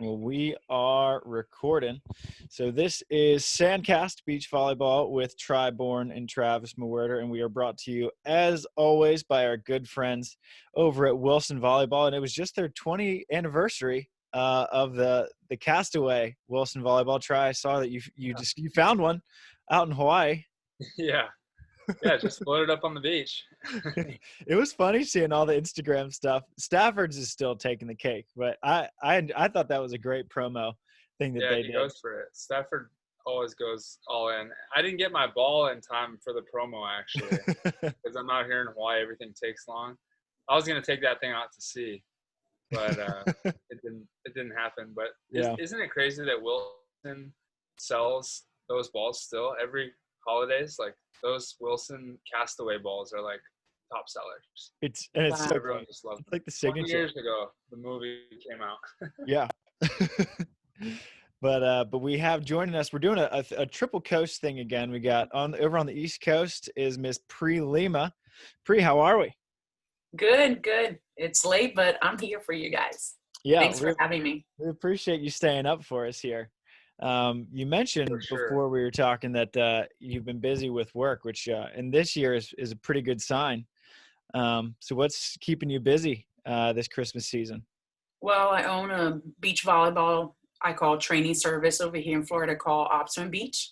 Well, we are recording. So this is SANDCAST Beach Volleyball with Bourne and Travis Mewhirter, and we are brought to you, as always, by our good friends over at Wilson Volleyball. And it was just their 20th anniversary of the Castaway Wilson Volleyball. I saw that you found one out in Hawaii. Yeah, just floated up on the beach. It was funny seeing all the Instagram stuff. Stafford's is still taking the cake, but I thought that was a great promo thing that they did. Yeah, he goes for it. Stafford always goes all in. I didn't get my ball in time for the promo, actually, because I'm out here in Hawaii. Everything takes long. I was going to take that thing out to sea, but it didn't happen. But isn't it crazy that Wilson sells those balls still every holidays? Like, those Wilson Castaway balls are like top sellers. It's so everyone just loves it. Like the signature. 20 years ago, the movie came out. Yeah. But we have joining us. We're doing a triple coast thing again. We got over on the East Coast is Miss Pri Lima. Pri, how are we? Good. It's late, but I'm here for you guys. Yeah. Thanks for having me. We appreciate you staying up for us here. You mentioned before we were talking that you've been busy with work, which in this year is a pretty good sign. So what's keeping you busy this Christmas season? Well, I own a beach volleyball I call training service over here in Florida called Optimum Beach.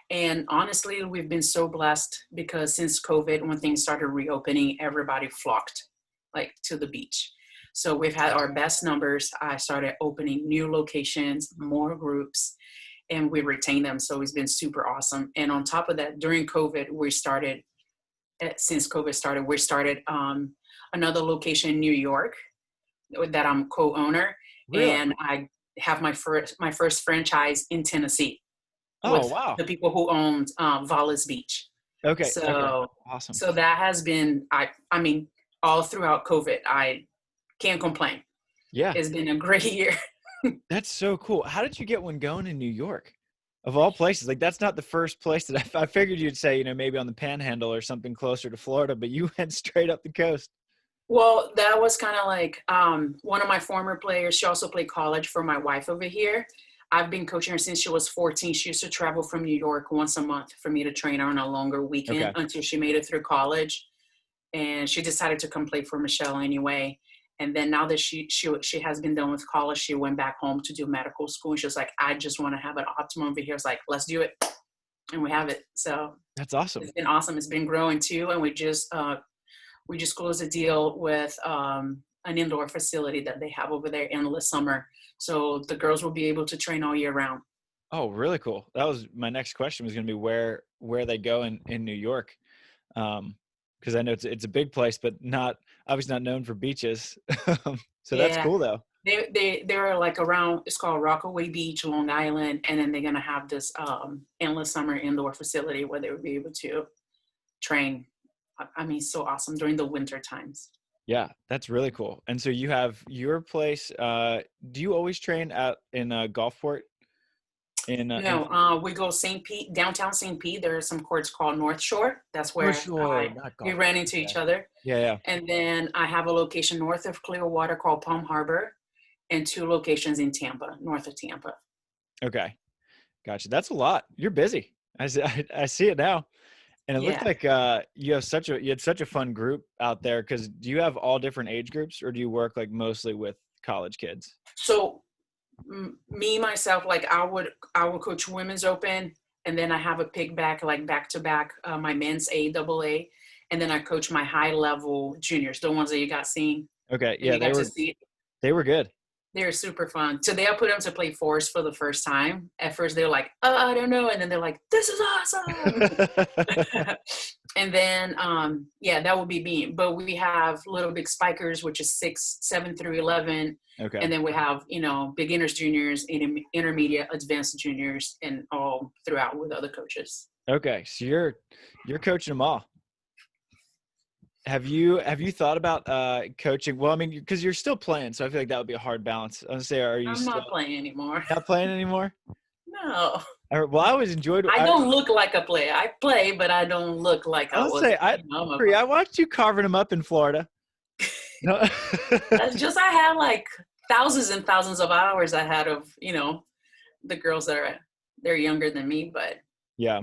And honestly, we've been so blessed because since COVID, when things started reopening, everybody flocked to the beach. So we've had our best numbers. I started opening new locations, more groups, and we retain them. So it's been super awesome. And on top of that, during COVID, we started another location in New York that I'm co-owner. Really? And I have my first franchise in Tennessee. Oh, wow. The people who owned Volleyball Beach. Okay. So awesome. So that has been, I mean, all throughout COVID, I can't complain. Yeah. It's been a great year. That's so cool. How did you get one going in New York? Of all places, like that's not the first place that I figured you'd say, maybe on the Panhandle or something closer to Florida, but you went straight up the coast. Well, that was kind of like one of my former players. She also played college for my wife over here. I've been coaching her since she was 14. She used to travel from New York once a month for me to train her on a longer weekend until she made it through college. And she decided to come play for Michelle anyway. And then now that she has been done with college, she went back home to do medical school. And she was like, I just want to have an Optimum over here. I was like, let's do it. And we have it. So that's awesome. It's been awesome. It's been growing too. And we just closed a deal with an indoor facility that they have over there in the summer. So the girls will be able to train all year round. Oh, really cool. That was my next question, was going to be where they go in New York. Because I know it's a big place, but obviously not known for beaches. So that's cool though. They're like around, it's called Rockaway Beach, Long Island. And then they're going to have this endless summer indoor facility where they would be able to train. I mean, so awesome during the winter times. Yeah, that's really cool. And so you have your place. Do you always train in Gulfport? No, we go St. Pete, downtown St. Pete. There are some courts called North Shore. That's where we ran into each other. Yeah. And then I have a location north of Clearwater called Palm Harbor, and 2 locations in Tampa, north of Tampa. Okay, gotcha. That's a lot. You're busy. I see it now. And it looked like you had such a fun group out there. Because do you have all different age groups, or do you work like mostly with college kids? So me myself, like I would coach women's open, and then I have a pick back to back my men's AAA, and then I coach my high level juniors, the ones that you got seen. Okay, yeah, they were good. They're super fun. Today I put them to play force for the first time. At first they were like, I don't know. And then they're like, this is awesome. And then, that would be me. But we have little big spikers, which is 7 through 11. Okay. And then we have, beginners, juniors, intermediate, advanced juniors, and all throughout with other coaches. Okay. So you're coaching them all. Have you thought about coaching? Well, I mean, because you're still playing, so I feel like that would be a hard balance. I was gonna say, I'm not playing anymore. Not playing anymore? No. Well, I always enjoyed. I don't look like a player. I play, but I don't look like I was. I watched you carving them up in Florida. No. That's just I had like thousands and thousands of hours ahead of, the girls they're younger than me, but Yeah.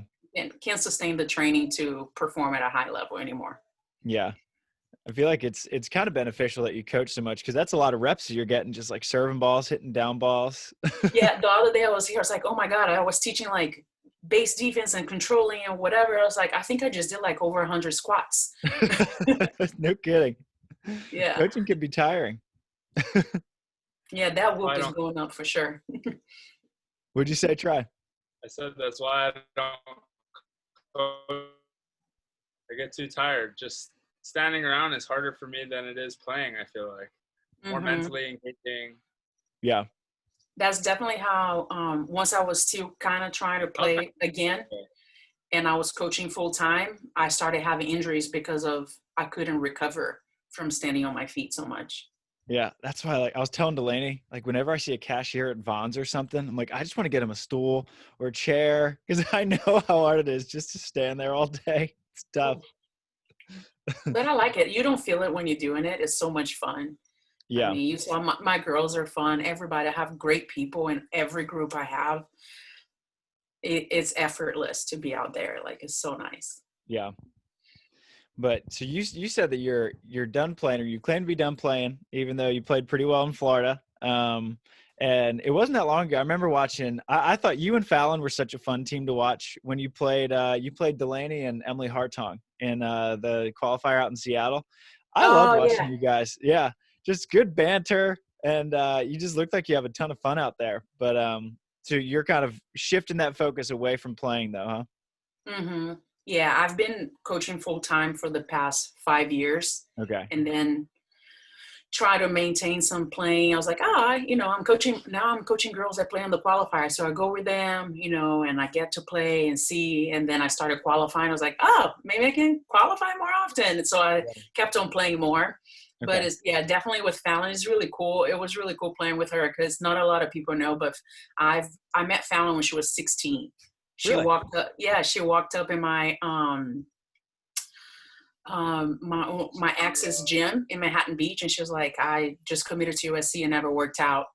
can't sustain the training to perform at a high level anymore. Yeah. I feel like it's kind of beneficial that you coach so much, because that's a lot of reps you're getting, just like serving balls, hitting down balls. Yeah, the other day I was here, I was like, oh my God, I was teaching like base defense and controlling and whatever. I was like, I think I just did like over 100 squats. No kidding. Yeah. Coaching can be tiring. Yeah, that whoop I is don't- going up for sure. Would you say, Try? I said that's why I don't coach. I get too tired. Just standing around is harder for me than it is playing, I feel like. More Mhm. mentally engaging. Yeah. That's definitely how, once I was still kind of trying to play again and I was coaching full time, I started having injuries because I couldn't recover from standing on my feet so much. Yeah. That's why, like, I was telling Delaney, like, whenever I see a cashier at Vaughn's or something, I'm like, I just want to get him a stool or a chair, because I know how hard it is just to stand there all day. It's tough. But I like it. You don't feel it when you're doing it. It's so much fun. Yeah. I mean, you saw my girls are fun. Everybody, I have great people in every group I have. It's effortless to be out there. Like, it's so nice. Yeah. But so you said that you're done playing, or you claim to be done playing, even though you played pretty well in Florida. And it wasn't that long ago. I remember watching. I thought you and Fallon were such a fun team to watch when you played. You played Delaney and Emily Hartong in the qualifier out in Seattle. I loved watching you guys. Yeah, just good banter, and you just looked like you have a ton of fun out there. But so you're kind of shifting that focus away from playing, though, huh? Mm-hmm. Yeah, I've been coaching full time for the past 5 years. Okay. And then try to maintain some playing. I was like, I'm coaching girls that play on the qualifier. So I go with them, and I get to play and see. And then I started qualifying. I was like, maybe I can qualify more often. And so I kept on playing more. Okay. But it's, definitely with Fallon, it's really cool. It was really cool playing with her, because not a lot of people know, but I met Fallon when she was 16. She Really? She walked up in my my ex's gym in Manhattan Beach, and she was like, I just committed to USC and never worked out.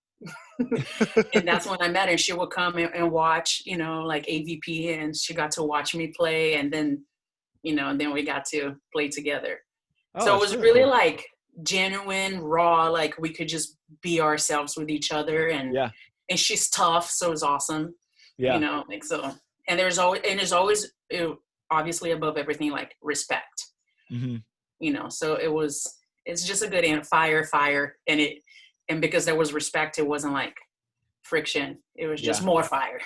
And that's when I met her. She would come and watch, like AVP, and she got to watch me play, and then and then we got to play together. So it was really cool. Like genuine, raw, like we could just be ourselves with each other, and she's tough, so it was awesome. Like so. And there's always obviously above everything, like respect. Mm-hmm. So it's just a good fire. And because there was respect, it wasn't like friction. It was just more fire.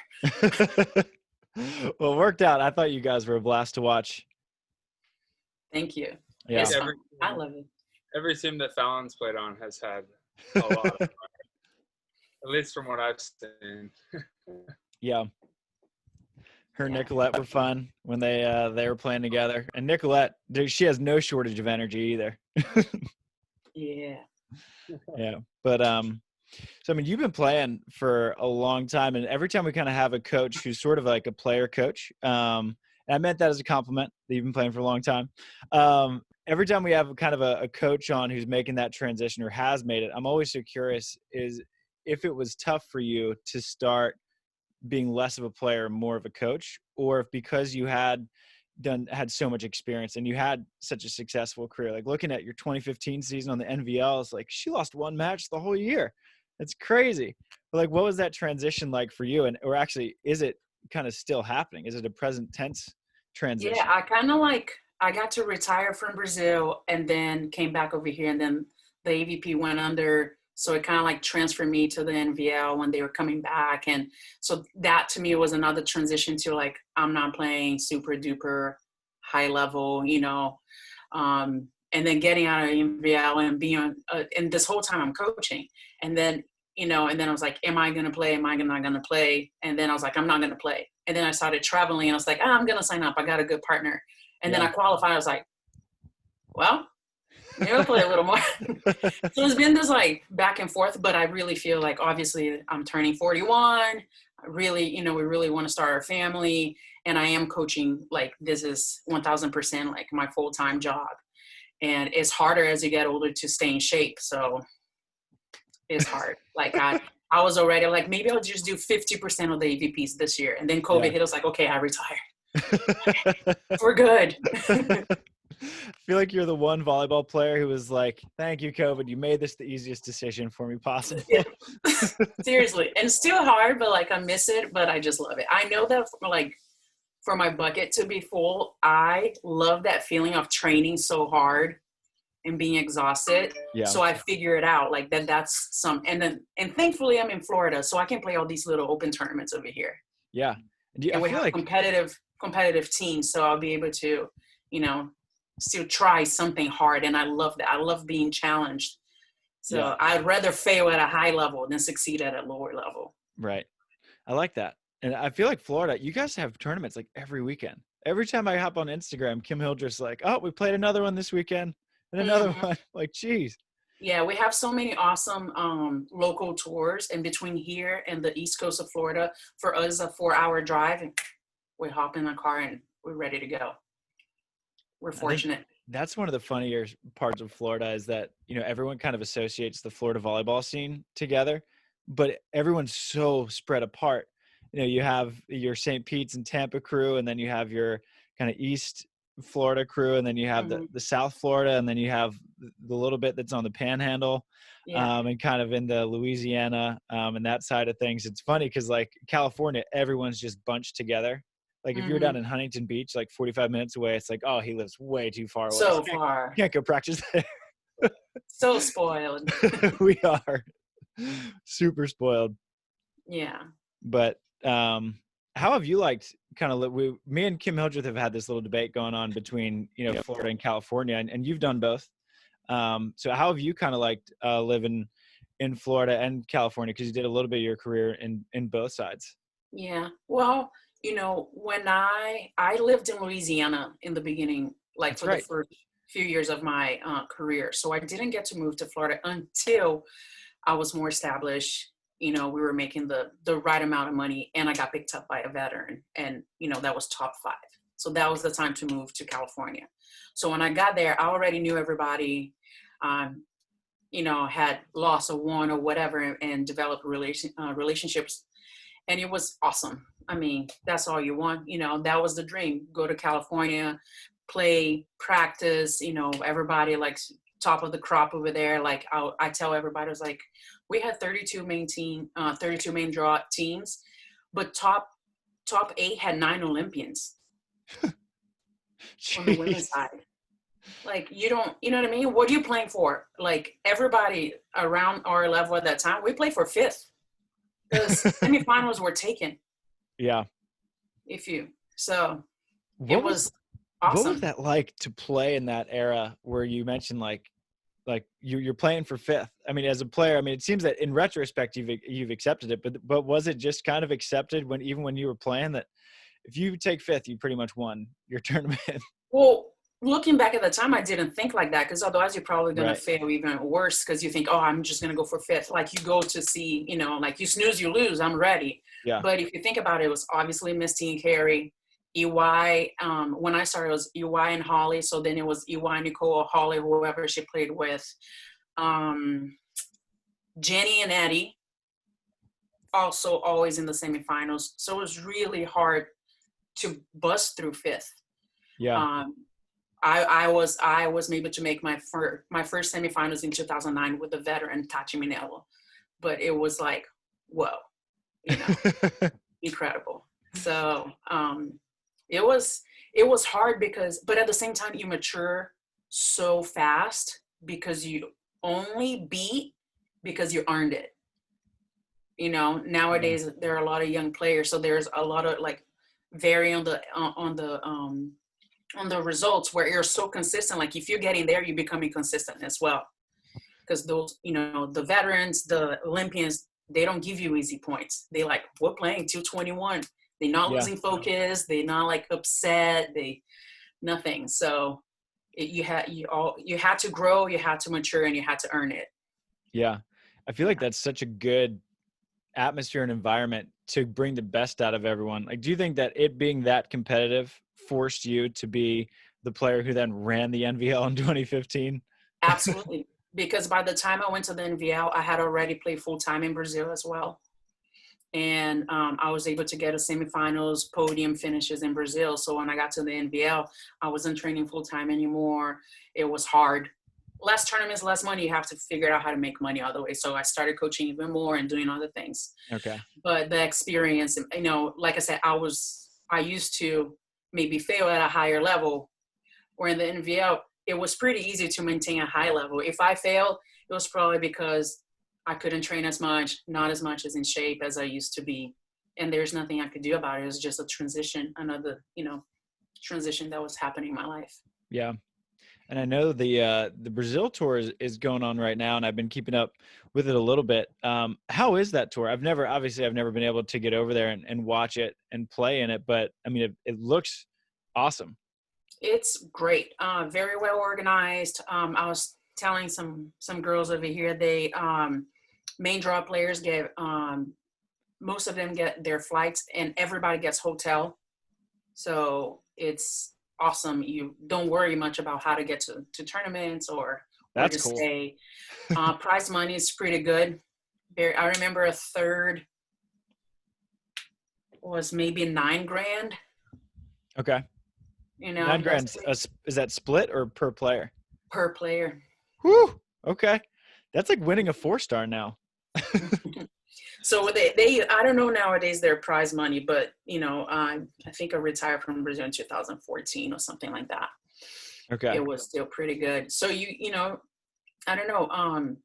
Well, it worked out. I thought you guys were a blast to watch. Thank you. Yeah. I love it. Every team that Fallon's played on has had a lot of fire, at least from what I've seen. Yeah. Her and Nicolette were fun when they were playing together. And Nicolette, she has no shortage of energy either. Yeah. Yeah. But so I mean, you've been playing for a long time, and every time we kind of have a coach who's sort of like a player coach, and I meant that as a compliment that you've been playing for a long time. Every time we have kind of a coach on who's making that transition or has made it, I'm always so curious is if it was tough for you to start being less of a player, more of a coach, or if because you had so much experience and you had such a successful career, like looking at your 2015 season on the NVL, it's like she lost one match the whole year. It's crazy. But like, what was that transition like for you? And, or actually, is it kind of still happening? Is it a present tense transition? Yeah, I got to retire from Brazil and then came back over here, and then the AVP went under. So it kind of like transferred me to the NVL when they were coming back. And so that to me was another transition to like, I'm not playing super duper high level, and then getting out of NVL and being, and this whole time I'm coaching. And then, and then I was like, am I going to play? Am I not going to play? And then I was like, I'm not going to play. And then I started traveling, and I was like, I'm going to sign up. I got a good partner. And then I qualified. I was like, well, maybe I'll play a little more. So it's been this like back and forth, but I really feel like obviously I'm turning 41. I really, we really want to start our family, and I am coaching. Like this is 1000% like my full-time job, and it's harder as you get older to stay in shape. So is hard. Like I was already like, maybe I'll just do 50% of the AVPs this year. And then COVID hit. I was like, okay, I retire. We're good. I feel like you're the one volleyball player who was like, thank you, COVID. You made this the easiest decision for me possible. Yeah. Seriously. And it's still hard, but like I miss it, but I just love it. I know that like for my bucket to be full, I love that feeling of training so hard and being exhausted. Yeah. So I figure it out like that's and thankfully I'm in Florida, so I can play all these little open tournaments over here. Yeah. And we have like competitive teams, so I'll be able to, still try something hard. And I love that. I love being challenged. So I'd rather fail at a high level than succeed at a lower level. Right. I like that. And I feel like Florida, you guys have tournaments like every weekend. Every time I hop on Instagram, Kim Hildreth's like, oh, we played another one this weekend and another one. Like, geez. Yeah, we have so many awesome local tours in between here and the East Coast of Florida. For us, a 4-hour drive, and we hop in the car and we're ready to go. We're fortunate. That's one of the funnier parts of Florida is that, everyone kind of associates the Florida volleyball scene together, but everyone's so spread apart. You have your St. Pete's and Tampa crew, and then you have your kind of East Florida crew, and then you have the South Florida, and then you have the little bit that's on the Panhandle, and kind of in the Louisiana and that side of things. It's funny because like California, everyone's just bunched together. Like if you're down in Huntington Beach, like 45 minutes away, it's like, oh, he lives way too far away. So far. Can't go practice there. So spoiled. We are super spoiled. Yeah. But how have you liked kind of me and Kim Hildreth have had this little debate going on between, Florida and California, and you've done both. So how have you kind of liked living in Florida and California? Because you did a little bit of your career in both sides. Yeah. Well, when I lived in Louisiana in the beginning, like the first few years of my career. So I didn't get to move to Florida until I was more established. We were making the right amount of money, and I got picked up by a veteran, and, that was top 5. So that was the time to move to California. So when I got there, I already knew everybody, had lost or won or whatever, and developed relationships. And it was awesome. I mean, that's all you want. That was the dream. Go to California, play, practice, everybody like top of the crop over there. Like I tell everybody, I was like, we had 32 main draw teams, but top 8 had 9 Olympians on the women's side. Like, you know what I mean? What are you playing for? Like, everybody around our level at that time, we played for 5th. Because semifinals were taken. Yeah. So it was awesome. What was that like to play in that era where you mentioned like you're playing for 5th? I mean, as a player, it seems that in retrospect you've accepted it, but was it just kind of accepted even when you were playing that if you take 5th, you pretty much won your tournament? Well, looking back at the time, I didn't think like that, because otherwise you're probably going to fail even worse, because you think, oh, I'm just going to go for 5th. Like, you go to see, like, you snooze, you lose, I'm ready. Yeah. But if you think about it, it was obviously Misty and Kerri, EY. When I started, it was EY and Holly. So then it was EY, Nicole, Holly, whoever she played with. Jenny and Eddie, also always in the semifinals. So it was really hard to bust through 5th. Yeah. I was able to make my first semifinals in 2009 with the veteran Tachi Minello, but it was like, whoa, incredible. So it was hard but at the same time you mature so fast, because you only beat because you earned it. Nowadays there are a lot of young players, so there's a lot of like vary on the results where you're so consistent. Like, if you're getting there, you're becoming consistent as well. Because those, the veterans, the Olympians, they don't give you easy points. They like, we're playing 221. They're not losing focus. They're not like upset. Nothing. So you had to grow, you had to mature, and you had to earn it. Yeah. I feel like that's such a good atmosphere and environment to bring the best out of everyone. Like, do you think that it being that competitive forced you to be the player who then ran the NVL in 2015? Absolutely. because by the time I went to the NVL, I had already played full-time in Brazil as well. And I was able to get a semifinals, podium finishes in Brazil. So when I got to the NVL, I wasn't training full-time anymore. It was hard. Less tournaments, less money. You have to figure out how to make money all the way. So I started coaching even more and doing other things. Okay. But the experience, you know, like I said, I used to maybe fail at a higher level, where in the NVL, it was pretty easy to maintain a high level. If I failed, it was probably because I couldn't train as much, not as much as in shape as I used to be. And there's nothing I could do about it. It was just a transition, another, you know, transition that was happening in my life. Yeah. And I know the Brazil tour is going on right now, and I've been keeping up with it a little bit. How is that tour? I've never been able to get over there and watch it and play in it, but I mean, it looks awesome. It's great. Very well organized. I was telling some girls over here, they main draw players get most of them get their flights, and everybody gets hotel. So it's awesome. You don't worry much about how to get to tournaments or where That's to cool. stay. Prize money is pretty good. I remember a third was maybe $9,000. Okay. You know, $9,000. Is that split or per player? per player. Whew. Okay. That's like winning a 4-star now. So they I don't know nowadays their prize money, but you know, I think I retired from Brazil in 2014 or something like that. Okay. It was still pretty good. So you know, I don't know.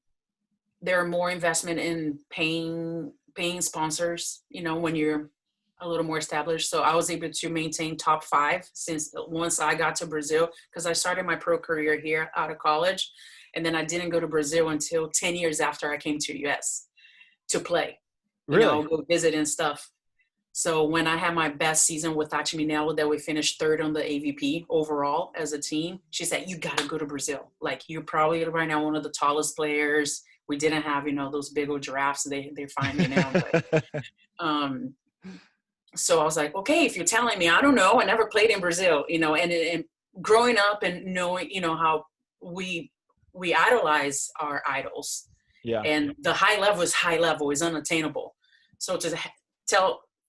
There are more investment in paying sponsors, you know, when you're a little more established. So I was able to maintain top 5 since once I got to Brazil, because I started my pro career here out of college. And then I didn't go to Brazil until 10 years after I came to US to play, you Really? know, go visit and stuff. So when I had my best season with Taiana, that we finished 3rd on the AVP overall as a team, she said, you got to go to Brazil. Like, you're probably right now one of the tallest players. We didn't have, you know, those big old giraffes. They're fine now. But, so I was like, okay, if you're telling me, I don't know. I never played in Brazil, you know, and growing up and knowing, you know, how we idolize our idols. Yeah. And the high level is unattainable. So to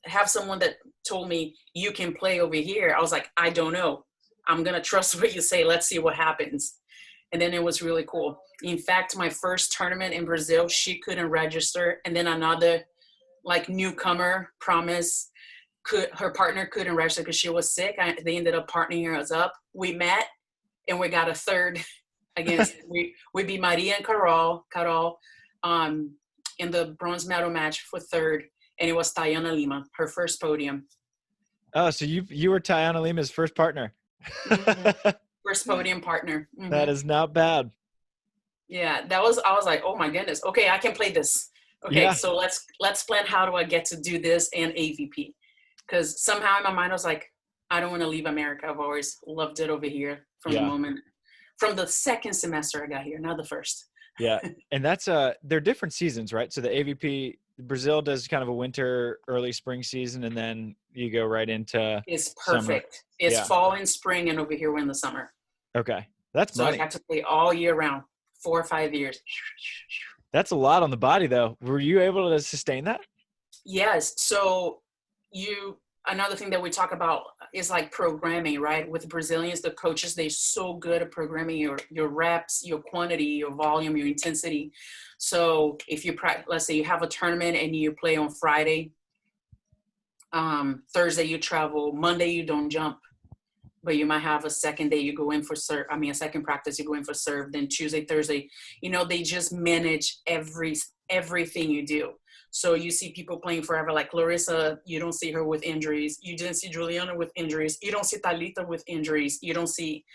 have someone that told me you can play over here, I was like, I don't know. I'm going to trust what you say. Let's see what happens. And then it was really cool. In fact, my first tournament in Brazil, she couldn't register. And then another like newcomer, Promise, her partner couldn't register because she was sick. They ended up partnering us up. We met and we got a third against, we beat Maria and Carol in the bronze medal match for third. And it was Taiana Lima, her first podium. Oh, so you were Taiana Lima's first partner. Mm-hmm. First podium partner. Mm-hmm. That is not bad. Yeah, I was like, oh my goodness. Okay, I can play this. Okay, yeah. So let's plan how do I get to do this and AVP? Because somehow in my mind I was like, I don't want to leave America. I've always loved it over here from the second semester I got here, not the first. Yeah, and that's they're different seasons, right? So the AVP Brazil does kind of a winter, early spring season, and then you go right into it's perfect. Summer. It's fall and spring, and over here we're in the summer. Okay, that's so money. I have to play all year round, 4 or 5 years. That's a lot on the body, though. Were you able to sustain that? Yes. So another thing that we talk about is like programming, right? With Brazilians, the coaches, they're so good at programming your reps, your quantity, your volume, your intensity. So if you let's say you have a tournament and you play on Friday, Thursday you travel, Monday you don't jump, but you might have a second day you go in for serve. I mean, a second practice you go in for serve. Then Tuesday, Thursday, you know, they just manage everything you do. So you see people playing forever, like Larissa, you don't see her with injuries. You didn't see Juliana with injuries. You don't see Thalita with injuries. You don't see,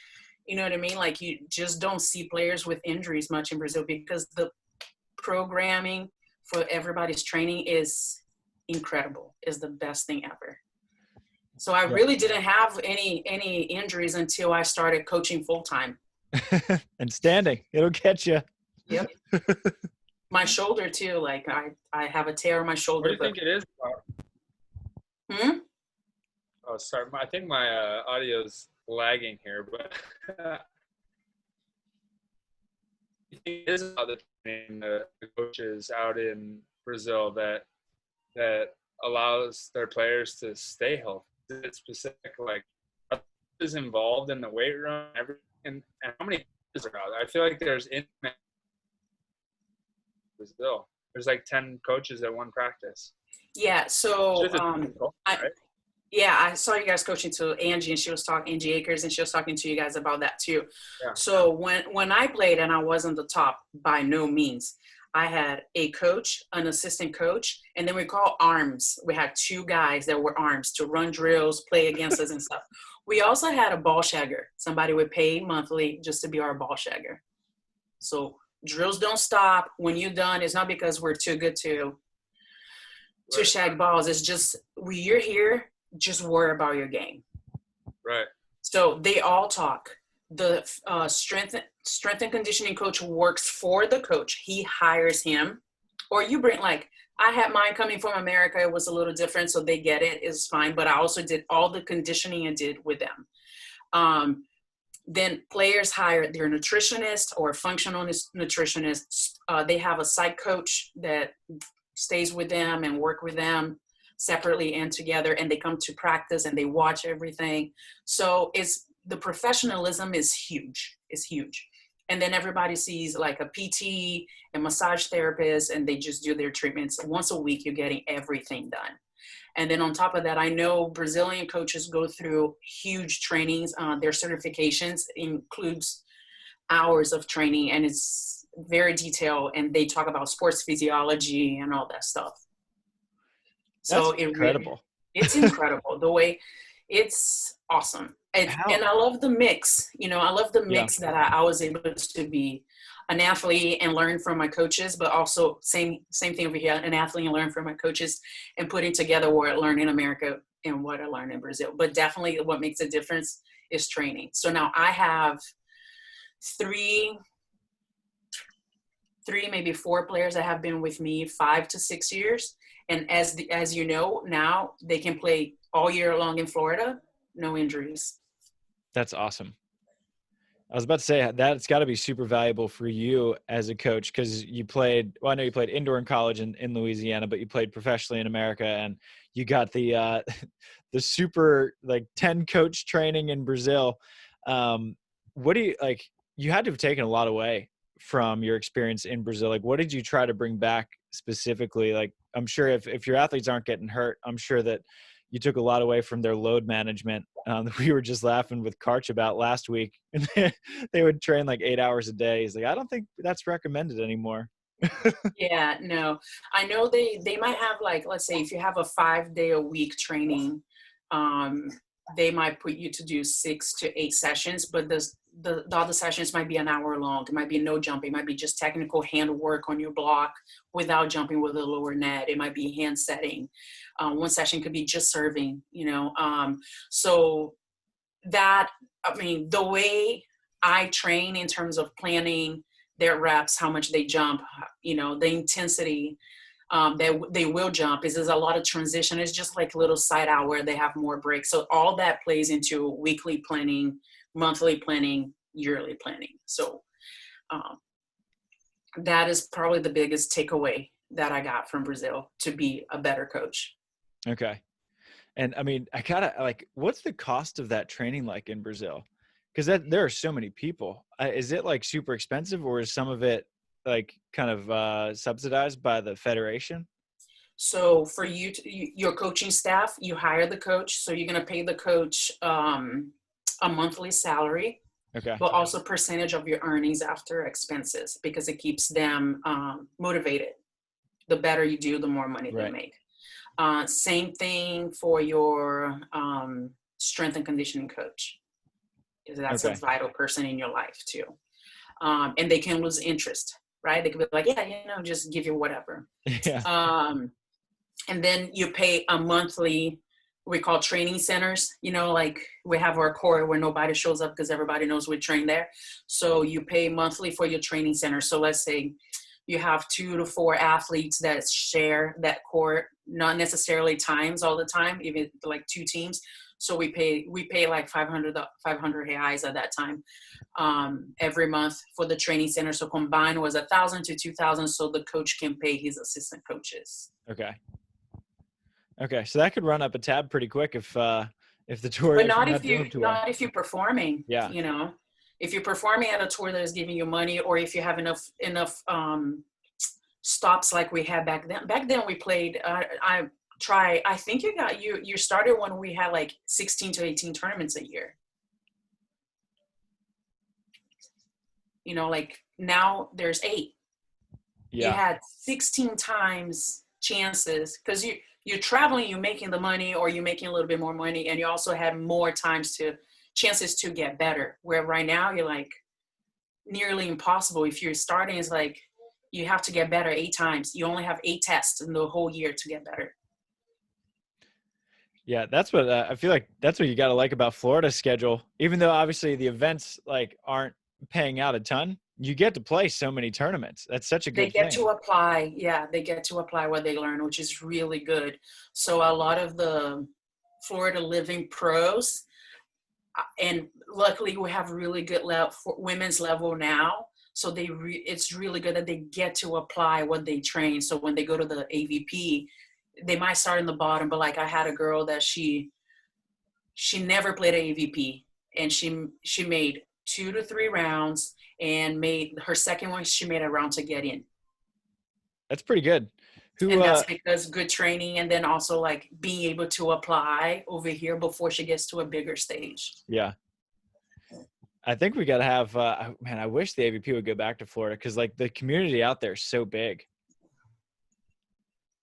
you know what I mean? Like, you just don't see players with injuries much in Brazil because the programming for everybody's training is incredible, is the best thing ever. So I really didn't have any injuries until I started coaching full-time. And standing, it'll get you. Yep. My shoulder too, like I have a tear in my shoulder. What do you think it is? Oh, sorry. I think my audio's lagging here, but it is about the training, the coaches out in Brazil that allows their players to stay healthy? Is it specific, like, is involved in the weight room and how many coaches are out there? I feel like there's in Brazil. There's like 10 coaches at one practice. Yeah. So, right? yeah, I saw you guys coaching to Angie, and she was talking, Angie Akers, and she was talking to you guys about that too. Yeah. So when I played, and I wasn't the top by no means, I had a coach, an assistant coach, and then we call arms. We had 2 guys that were arms to run drills, play against us and stuff. We also had a ball shagger. Somebody would pay monthly just to be our ball shagger. So drills don't stop. When you're done, it's not because we're too good to shag balls. It's just, you're here, just worry about your game. Right. So they all talk. The strength and conditioning coach works for the coach. He hires him. Or you bring, like, I had mine coming from America. It was a little different, so they get it. It's fine. But I also did all the conditioning I did with them. Then players hire their nutritionist or functional nutritionist. They have a psych coach that stays with them and work with them separately and together, and they come to practice and they watch everything. So the professionalism is huge. It's huge. And then everybody sees like a PT and massage therapist, and they just do their treatments. Once a week, you're getting everything done. And then on top of that, I know Brazilian coaches go through huge trainings. Their certifications includes hours of training, and it's very detailed, and they talk about sports physiology and all that stuff. So That's incredible. It's incredible. The way, it's awesome. And I love the mix. I love the mix that I was able to be an athlete and learn from my coaches, but also same thing over here, an athlete and learn from my coaches, and putting together what I learned in America and what I learned in Brazil. But definitely what makes a difference is training. So now I have three, maybe 4 players that have been with me 5 to 6 years. And as you know, now they can play all year long in Florida, no injuries. That's awesome. I was about to say that's got to be super valuable for you as a coach, because you played, well, I know you played indoor in college in Louisiana, but you played professionally in America, and you got the super, like, 10 coach training in Brazil. What do you, like, you had to have taken a lot away from your experience in Brazil. Like, what did you try to bring back specifically? Like, I'm sure if your athletes aren't getting hurt, I'm sure that you took a lot away from their load management. We were just laughing with Karch about last week, and they would train like 8 hours a day. He's like, I don't think that's recommended anymore. Yeah, no, I know they might have, like, let's say if you have a 5-day-a-week training, they might put you to do 6 to 8 sessions, but the other sessions might be an hour long. It might be no jumping. It might be just technical hand work on your block without jumping with a lower net. It might be hand setting. One session could be just serving, so that, I mean, the way I train in terms of planning their reps, how much they jump, the intensity that they will jump, is a lot of transition. It's just like a little side out where they have more breaks. So all that plays into weekly planning, monthly planning, yearly planning. So that is probably the biggest takeaway that I got from Brazil to be a better coach. Okay. And I mean, I gotta, like, what's the cost of that training like in Brazil? Because there are so many people. Is it like super expensive, or is some of it like kind of subsidized by the federation? So for your coaching staff, you hire the coach. So you're going to pay the coach a monthly salary, okay, but also percentage of your earnings after expenses, because it keeps them motivated. The better you do, the more money they make. Same thing for your strength and conditioning coach, because that's a vital person in your life too. And they can lose interest, right? They could be like, yeah, just give you whatever. Yeah. And then you pay a monthly, we call training centers, like we have our core where nobody shows up because everybody knows we train there. So you pay monthly for your training center. So let's say you have 2 to 4 athletes that share that court not necessarily times all the time, even like 2 teams. So we pay like 500 reais at that time every month for the training center. So combined was 1,000 to 2,000, so the coach can pay his assistant coaches. Okay, so that could run up a tab pretty quick if the tour. But not if you're performing. Yeah. You know, if you're performing at a tour that is giving you money, or if you have enough stops like we had back then. Back then we played. I think you started when we had like 16 to 18 tournaments a year. You know, like now there's 8. Yeah. You had 16 times chances because you're traveling, you're making the money, or you're making a little bit more money, and you also have more chances to get better. Where right now you're like nearly impossible. If you're starting, it's like you have to get better 8 times. You only have 8 tests in the whole year to get better. Yeah, that's what I feel like. That's what you got to like about Florida's schedule. Even though obviously the events like aren't paying out a ton, you get to play so many tournaments. That's such a good thing. They get to apply. Yeah, they get to apply what they learn, which is really good. So a lot of the Florida living pros, and luckily we have really good women's level now. So it's really good that they get to apply what they train. So when they go to the AVP, they might start in the bottom, but like I had a girl that she never played AVP, and she made 2 to 3 rounds, and made her second one. She made a round to get in. That's pretty good. And that's because good training, and then also like being able to apply over here before she gets to a bigger stage. Yeah. I think we got to have, man, I wish the AVP would go back to Florida, because like the community out there is so big.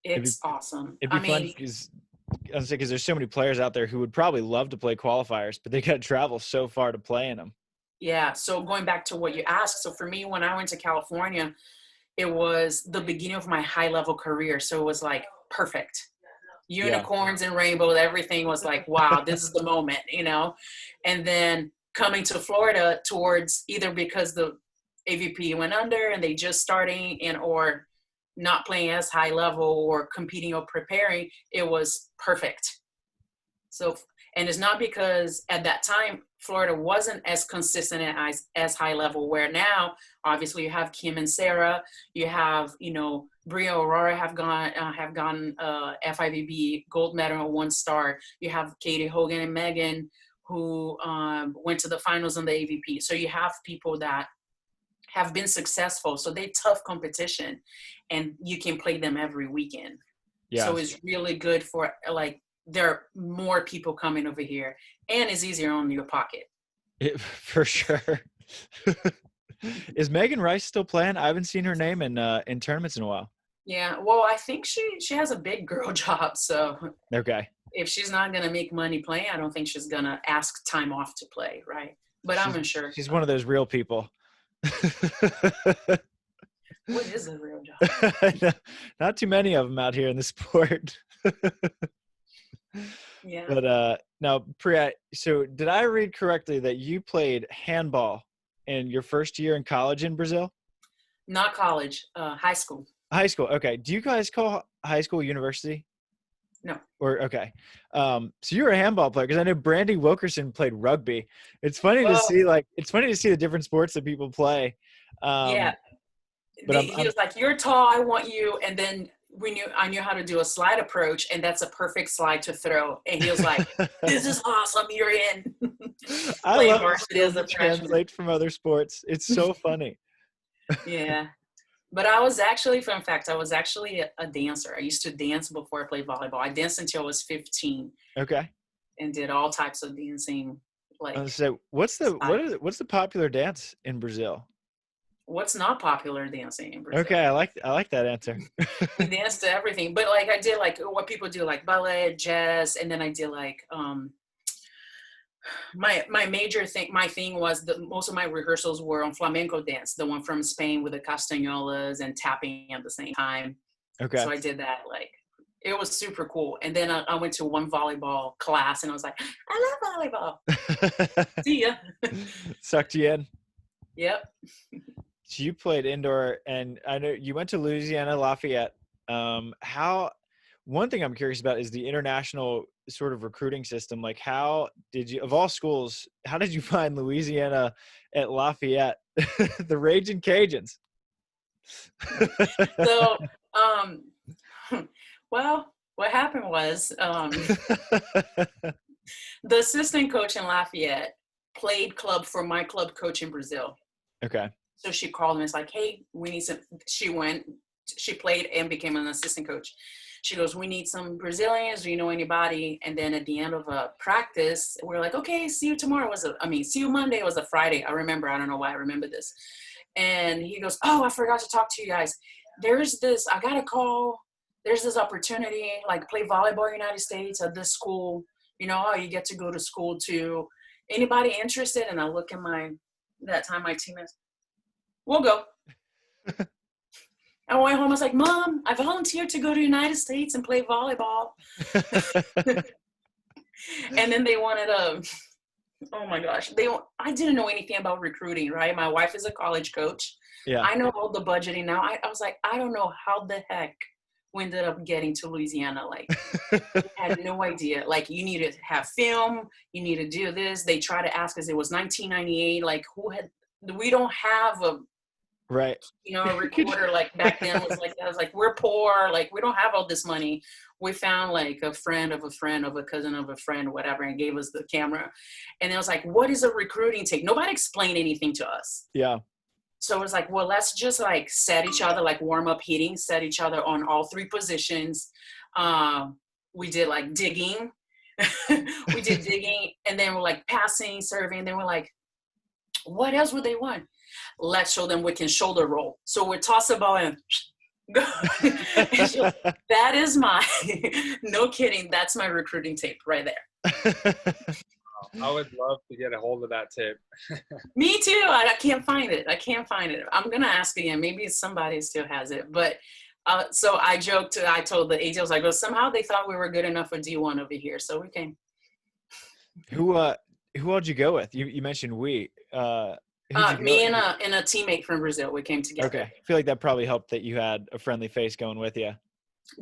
It's awesome. It'd be fun because there's so many players out there who would probably love to play qualifiers, but they got to travel so far to play in them. Yeah. So going back to what you asked. So for me, when I went to California, it was the beginning of my high level career. So it was like perfect. Unicorns and rainbows, everything was like, wow, this is the moment, you know? And then coming to Florida towards either because the AVP went under and they just starting or not playing as high level or competing or preparing, it was perfect. So, and it's not because at that time, Florida wasn't as consistent as high level, where now, obviously you have Kim and Sarah, you have, you know, Bria Aurora have gotten FIVB gold medal 1 star. You have Katie Hogan and Megan who went to the finals in the AVP. So you have people that have been successful. So they're tough competition, and you can play them every weekend. Yeah. So it's really good for, like, there are more people coming over here, and it's easier on your pocket. For sure. Is Megan Rice still playing? I haven't seen her name in tournaments in a while. Yeah, well, I think she has a big girl job, so okay. If she's not gonna make money playing, I don't think she's gonna ask time off to play, right? But I'm unsure. She's one of those real people. What is a real job? Not too many of them out here in the sport. Yeah. But now, Pri, so did I read correctly that you played handball in your first year in college in Brazil? Not college, high school. High school. Okay. Do you guys call high school university? No. Or okay. So you were a handball player, because I know Brandy Wilkerson played rugby. It's funny to see the different sports that people play. Yeah. But he was like, "You're tall, I want you," and then I knew how to do a slide approach, and that's a perfect slide to throw. And he was like, "This is awesome, you're in." I love varsity as a translate from other sports. It's so funny. Yeah. But I was actually a dancer. I used to dance before I played volleyball. I danced until I was 15. Okay. And did all types of dancing. So what's the popular dance in Brazil? What's not popular dancing in Brazil? Okay, I like that answer. We danced to everything, but like I did like what people do, like ballet, jazz, and then I did like my major thing. My thing was that most of my rehearsals were on flamenco dance, the one from Spain with the castañolas and tapping at the same time. Okay. So I did that. Like, it was super cool. And then I went to one volleyball class, and I was like, I love volleyball. See ya. Sucked you in. Yep. So you played indoor, and I know you went to Louisiana Lafayette. one thing I'm curious about is the international sort of recruiting system. Like, how did you, of all schools, how did you find Louisiana at Lafayette, the Raging Cajuns? So, well, what happened was the assistant coach in Lafayette played club for my club coach in Brazil. Okay. So she called me. It's like, hey, we need some. She played and became an assistant coach. She goes, we need some Brazilians. Do you know anybody? And then at the end of a practice, we're like, okay, see you tomorrow. See you Monday. It was a Friday. I remember. I don't know why I remember this. And he goes, oh, I forgot to talk to you guys. I got a call. There's this opportunity, like play volleyball in the United States at this school. You know, you get to go to school too. Anybody interested? And I look at my teammates, we'll go. I went home, I was like, Mom, I volunteered to go to the United States and play volleyball. And then they wanted oh my gosh, I didn't know anything about recruiting, right? My wife is a college coach. Yeah. I know all the budgeting now. I was like, I don't know how the heck we ended up getting to Louisiana. Like, I had no idea. Like, you need to have film, you need to do this. They try to ask us, it was 1998. Like, we don't have a recorder like back then was like that. I was like, we're poor, like we don't have all this money. We found like a friend of a friend of a cousin of a friend, whatever, and gave us the camera. And it was like, what is a recruiting take? Nobody explained anything to us. Yeah. So it was like, well, let's just like set each other, like warm up hitting, set each other on all three positions. We did like digging. We did digging, and then we're like passing, serving. And then we're like, what else would they want? Let's show them we can shoulder roll. So we toss the ball and go. That is no kidding, that's my recruiting tape right there. I would love to get a hold of that tape. Me too. I can't find it. I'm going to ask again. Maybe somebody still has it. But so I told the agent, I was like, well, somehow they thought we were good enough for D1 over here. So we came. Who all'd you go with? You mentioned we. Me and a teammate from Brazil. We came together. Okay. I feel like that probably helped that you had a friendly face going with you.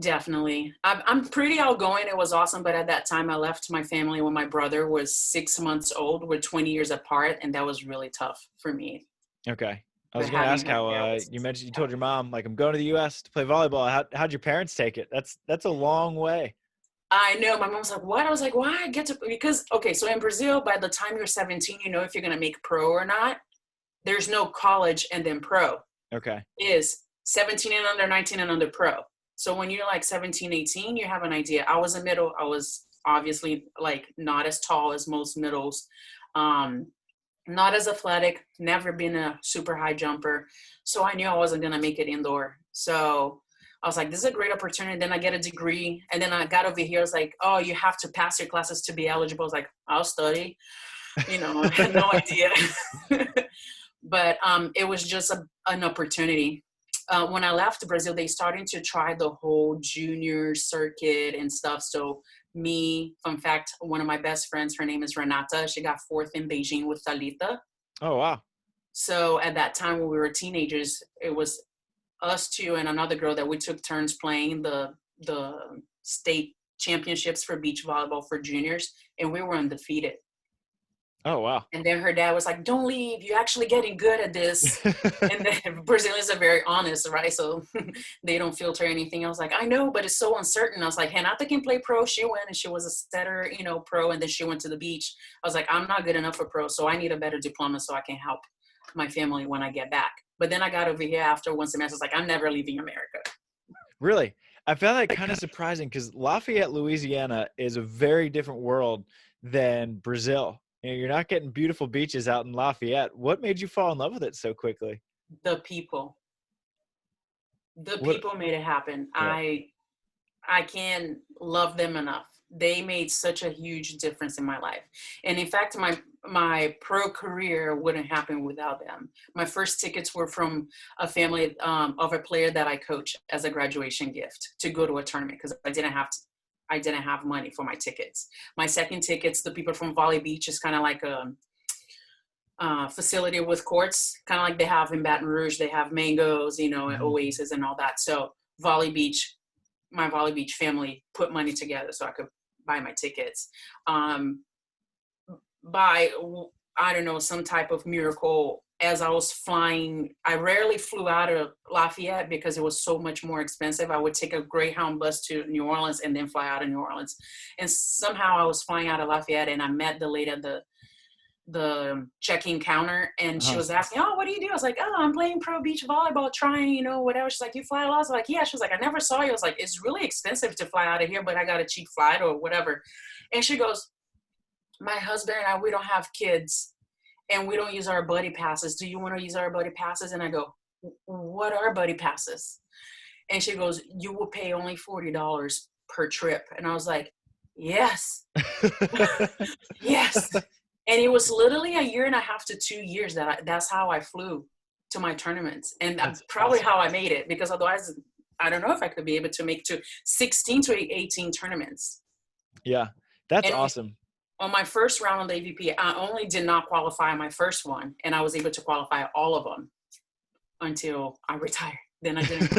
Definitely. I'm pretty outgoing. It was awesome. But at that time, I left my family when my brother was 6 months old. We're 20 years apart. And that was really tough for me. Okay. I was going to ask how you mentioned you told your mom, like, I'm going to the U.S. to play volleyball. How'd your parents take it? That's a long way. I know. My mom's like, what? I was like, why? Because, okay, so in Brazil, by the time you're 17, you know if you're going to make pro or not. There's no college and then pro. Okay. It is 17 and under, 19 and under pro. So when you're like 17, 18, you have an idea. I was a middle. I was obviously like not as tall as most middles. Not as athletic, never been a super high jumper. So I knew I wasn't going to make it indoor. So I was like, this is a great opportunity. Then I get a degree. And then I got over here. I was like, oh, you have to pass your classes to be eligible. I was like, I'll study. I had no idea. But it was just an opportunity. When I left Brazil, they started to try the whole junior circuit and stuff. So fun fact, one of my best friends, her name is Renata. She got fourth in Beijing with Thalita. Oh, wow. So at that time when we were teenagers, it was us two and another girl that we took turns playing the state championships for beach volleyball for juniors. And we were undefeated. Oh, wow. And then her dad was like, don't leave. You're actually getting good at this. And then Brazilians are very honest, right? So they don't filter anything. I was like, I know, but it's so uncertain. I was like, Renata can play pro. She went and she was a setter, pro. And then she went to the beach. I was like, I'm not good enough for pro. So I need a better diploma so I can help my family when I get back. But then I got over here after one semester. I was like, I'm never leaving America. Really? I found that kind of surprising because Lafayette, Louisiana is a very different world than Brazil. You're not getting beautiful beaches out in Lafayette. What made you fall in love with it so quickly? The people. People made it happen. Yeah. I can't love them enough. They made such a huge difference in my life. And in fact, my pro career wouldn't happen without them. My first tickets were from a family of a player that I coach as a graduation gift to go to a tournament because I didn't have money for my tickets. My second tickets, the people from Volley Beach is kind of like a facility with courts, kind of like they have in Baton Rouge. They have mangoes, and Oasis and all that. So Volley Beach my Volley Beach family put money together so I could buy my tickets. By, I don't know, some type of miracle, as I was flying, I rarely flew out of Lafayette because it was so much more expensive. I would take a Greyhound bus to New Orleans and then fly out of New Orleans. And somehow I was flying out of Lafayette and I met the lady at the check-in counter, and she was asking, oh, what do you do? I was like, oh, I'm playing pro beach volleyball, trying, you know, whatever. She's like, you fly a lot? I was like, yeah. She was like, I never saw you. I was like, it's really expensive to fly out of here, but I got a cheap flight or whatever. And she goes, my husband and I, we don't have kids and we don't use our buddy passes. Do you want to use our buddy passes? And I go, what are buddy passes? And she goes, you will pay only $40 per trip. And I was like, yes. Yes. And it was literally a year and a half to 2 years that's how I flew to my tournaments. And that's probably how I made it, because otherwise I don't know if I could be able to make to 16 to 18 tournaments. Yeah, that's awesome. On my first round of the AVP, I only did not qualify my first one, and I was able to qualify all of them until I retired. Then I didn't.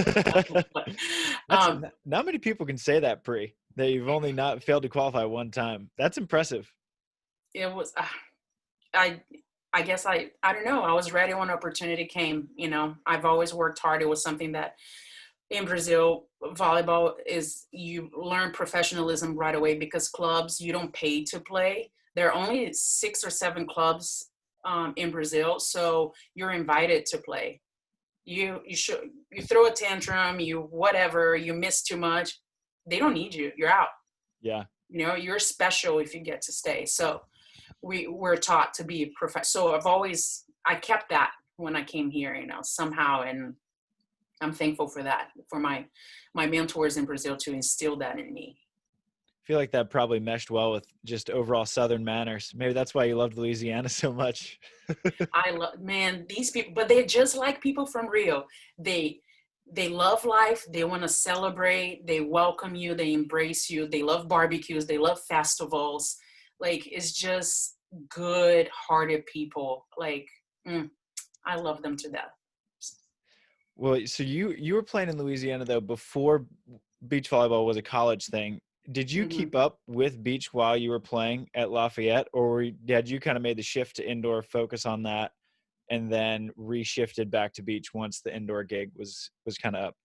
Not many people can say that, Pri, that you've only not failed to qualify one time. That's impressive. It was, I guess I don't know. I was ready when opportunity came. You know, I've always worked hard. It was something that in Brazil, volleyball is, you learn professionalism right away, because clubs, you don't pay to play. There are only 6 or 7 clubs in Brazil, so you're invited to play. You throw a tantrum, you whatever, you miss too much, they don't need you. You're out. Yeah. You know, you're special if you get to stay. So we're taught to be so I kept that when I came here, you know, somehow, and I'm thankful for that, for my mentors in Brazil to instill that in me. I feel like that probably meshed well with just overall Southern manners. Maybe that's why you loved Louisiana so much. I love, man, these people, but they're just like people from Rio. They love life. They want to celebrate. They welcome you. They embrace you. They love barbecues. They love festivals. Like, it's just good-hearted people. Like, I love them to death. Well, so you were playing in Louisiana, though, before beach volleyball was a college thing. Did you keep up with beach while you were playing at Lafayette, or had you kind of made the shift to indoor, focus on that, and then reshifted back to beach once the indoor gig was kind of up?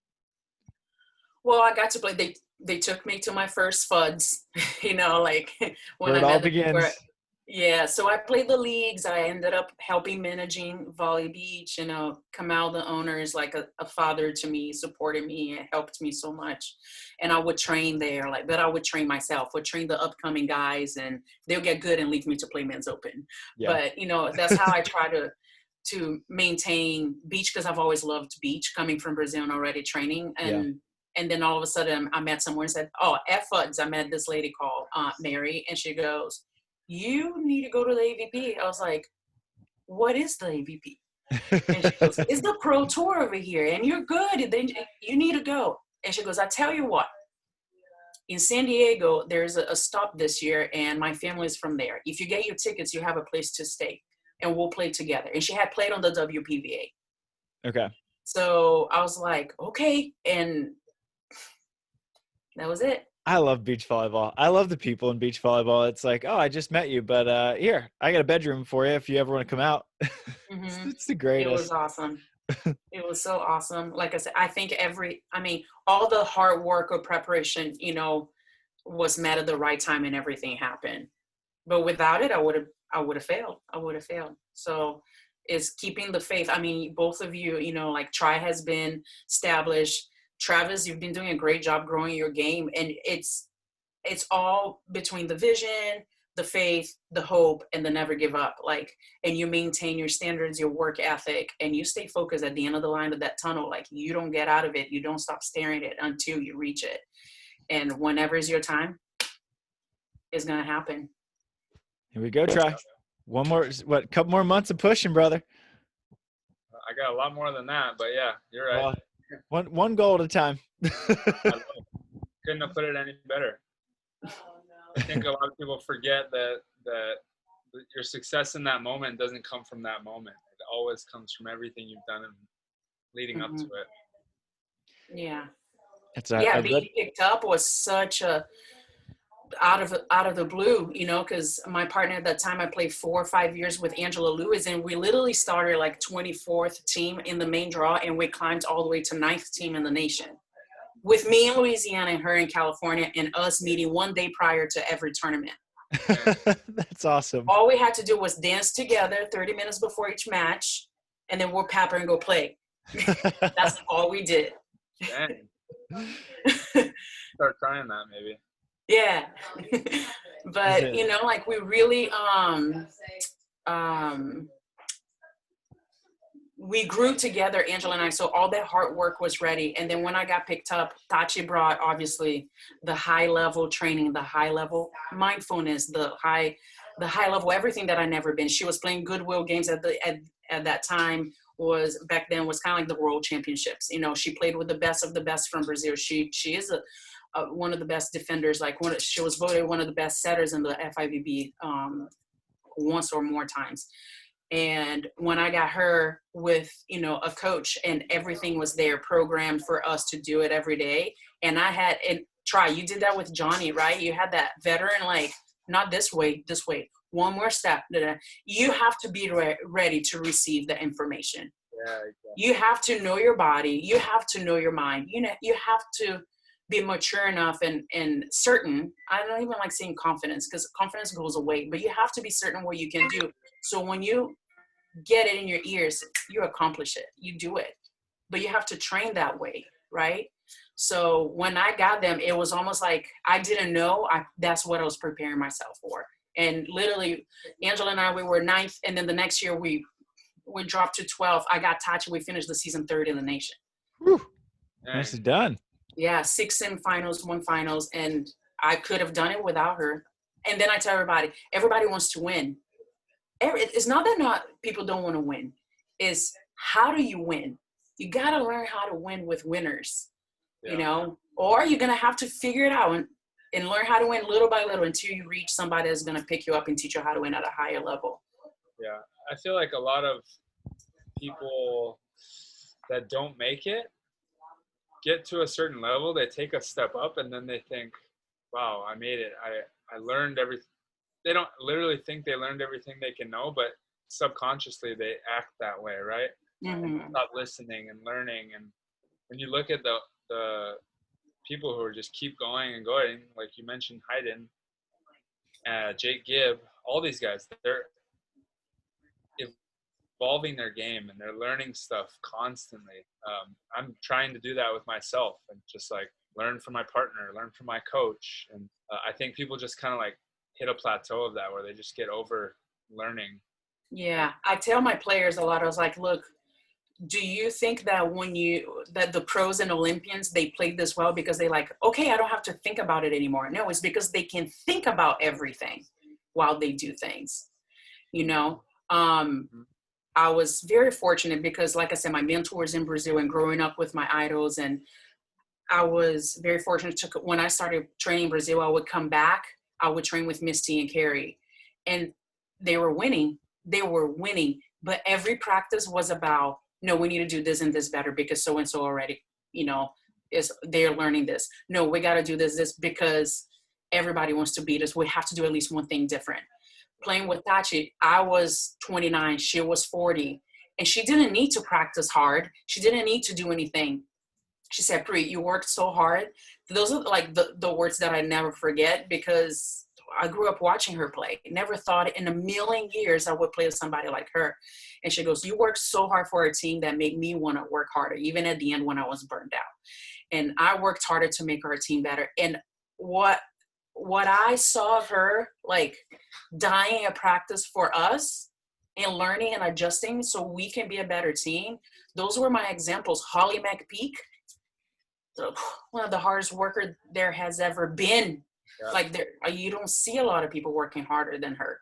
Well, I got to play. They took me to my first FUDs, you know, like when where it all begins. Yeah, so I played the leagues. I ended up helping managing Volley Beach. You know, Kamal, the owner, is like a father to me, supported me, and helped me so much. And I would train there, but I would train myself, would train the upcoming guys, and they'll get good and leave me to play men's open. Yeah. But, you know, that's how I try to maintain beach, because I've always loved beach, coming from Brazil and already training. And then all of a sudden I met someone and said, oh, at FUDs, I met this lady called Mary, and she goes, you need to go to the AVP. I was like, what is the AVP? And she goes, it's the pro tour over here, and you're good. Then you need to go. And she goes, I tell you what, in San Diego, there's a stop this year, and my family is from there. If you get your tickets, you have a place to stay, and we'll play together. And she had played on the WPVA. Okay. So I was like, okay. And that was it. I love beach volleyball. I love the people in beach volleyball. It's like, oh, I just met you, but here, I got a bedroom for you if you ever want to come out. It's the greatest. It was awesome. It was so awesome. Like I said, I think all the hard work or preparation, you know, was met at the right time and everything happened. But without it, I would have failed. I would have failed. So it's keeping the faith. I mean, both of you, you know, like Tri has been established. Travis, you've been doing a great job growing your game, and it's all between the vision, the faith, the hope, and the never give up. Like, and you maintain your standards, your work ethic, and you stay focused at the end of the line of that tunnel. Like, you don't get out of it. You don't stop staring at it until you reach it. And whenever is your time, it's going to happen. Here we go, Tri. Couple more months of pushing, brother. I got a lot more than that, but yeah, you're right. One goal at a time. Couldn't have put it any better. Oh, no. I think a lot of people forget that your success in that moment doesn't come from that moment. It always comes from everything you've done and leading up to it. Yeah. Being picked up was such a out of the blue, you know, because my partner at that time, I played 4 or 5 years with Angela Lewis, and we literally started like 24th team in the main draw, and we climbed all the way to 9th team in the nation, with me in Louisiana and her in California, and us meeting one day prior to every tournament. That's awesome. All we had to do was dance together 30 minutes before each match, and then we'll pepper and go play. That's all we did. Dang. Start trying that maybe. Yeah. But you know, like we really we grew together, Angela and I, so all that hard work was ready. And then when I got picked up, Tachi brought obviously the high level training, the high level mindfulness, the high level, everything that I never been. She was playing Goodwill games at that time, back then was kind of like the world championships. You know, she played with the best of the best from Brazil. She is one of the best defenders. She was voted one of the best setters in the FIVB once or more times. And when I got her with, you know, a coach, and everything was there programmed for us to do it every day. And you did that with Johnny, right? You had that veteran, like, not this way, one more step. You have to be ready to receive the information. Yeah, exactly. You have to know your body. You have to know your mind. You know, you have to be mature enough and certain. I don't even like saying confidence, because confidence goes away, but you have to be certain what you can do. So when you get it in your ears, you accomplish it, you do it, but you have to train that way, right? So when I got them, it was almost like I didn't know. That's what I was preparing myself for. And literally, Angela and I, we were 9th, and then the next year we dropped to 12th. I got touched, and we finished the season 3rd in the nation. Whew. Nicely done. Yeah, 6 semifinals, 1 finals, and I could have done it without her. And then I tell everybody wants to win. It's not that people don't want to win. It's how do you win? You got to learn how to win with winners, you know, or you're going to have to figure it out and learn how to win little by little until you reach somebody that's going to pick you up and teach you how to win at a higher level. Yeah. I feel like a lot of people that don't make it get to a certain level, they take a step up, and then they think, wow, I made it. I learned everything. They don't literally think they learned everything they can know, but subconsciously they act that way, right? Mm-hmm. Stop listening and learning. And when you look at the people who are just keep going and going, like you mentioned, Hayden, Jake Gibb, all these guys, they're evolving their game and they're learning stuff constantly. I'm trying to do that with myself and just like learn from my partner, learn from my coach. And I think people just kind of like hit a plateau of that where they just get over learning. Yeah. I tell my players a lot, I was like, look, do you think that that the pros and Olympians, they played this well because they like, okay, I don't have to think about it anymore? No, it's because they can think about everything while they do things, you know? I was very fortunate because, like I said, my mentors in Brazil and growing up with my idols, and I was very fortunate when I started training in Brazil, I would come back, I would train with Misty and Kerri, and they were winning, but every practice was about, no, we need to do this and this better because so-and-so already, you know, they're learning this. No, we got to do this because everybody wants to beat us. We have to do at least one thing different. Playing with Tachi, I was 29, she was 40, and she didn't need to practice hard. She didn't need to do anything. She said, Pri, you worked so hard. Those are like the words that I never forget because I grew up watching her play. Never thought in a million years I would play with somebody like her. And she goes, you worked so hard for a team that made me want to work harder, even at the end when I was burned out. And I worked harder to make our team better. And what I saw of her, like dying at practice for us and learning and adjusting so we can be a better team, those were my examples. Holly McPeak, one of the hardest worker there has ever been. Yeah. Like you don't see a lot of people working harder than her,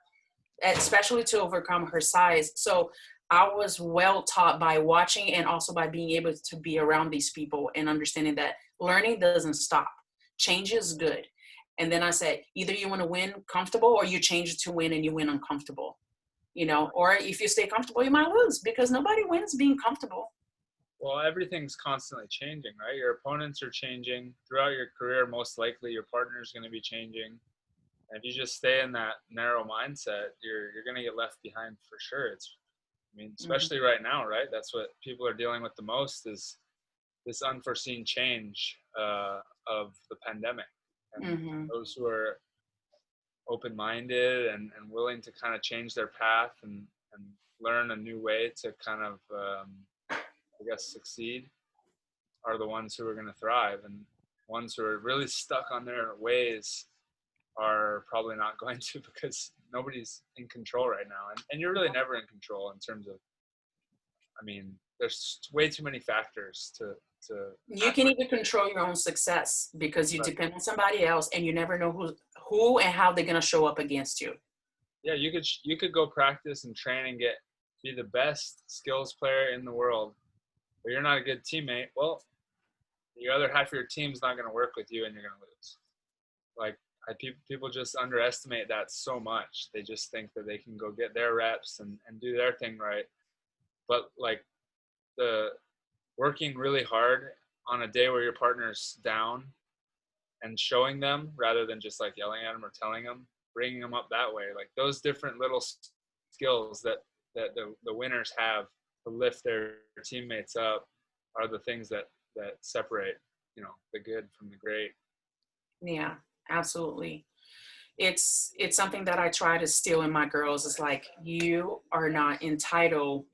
especially to overcome her size. So I was well taught by watching and also by being able to be around these people and understanding that learning doesn't stop. Change is good. And then I said, either you want to win comfortable or you change it to win and you win uncomfortable, you know, or if you stay comfortable, you might lose because nobody wins being comfortable. Well, everything's constantly changing, right? Your opponents are changing throughout your career. Most likely your partner is going to be changing. And if you just stay in that narrow mindset, you're going to get left behind for sure. Especially right now, right? That's what people are dealing with the most, is this unforeseen change of the pandemic. And those who are open-minded and willing to kind of change their path and learn a new way to kind of, I guess, succeed are the ones who are going to thrive. And ones who are really stuck on their ways are probably not going to, because nobody's in control right now. And you're really never in control in terms of, there's way too many factors to you can even control your own success, because you depend on somebody else, and you never know who and how they're going to show up against you. Yeah, you could go practice and train and be the best skills player in the world, but you're not a good teammate. Well, the other half of your team's not going to work with you, and you're going to lose. Like, people just underestimate that so much. They just think that they can go get their reps and do their thing right. But like, the working really hard on a day where your partner's down and showing them, rather than just like yelling at them or telling them, bringing them up that way. Like, those different little skills that the winners have to lift their teammates up are the things that separate, the good from the great. Yeah, absolutely. It's something that I try to instill in my girls. It's like, you are not entitled.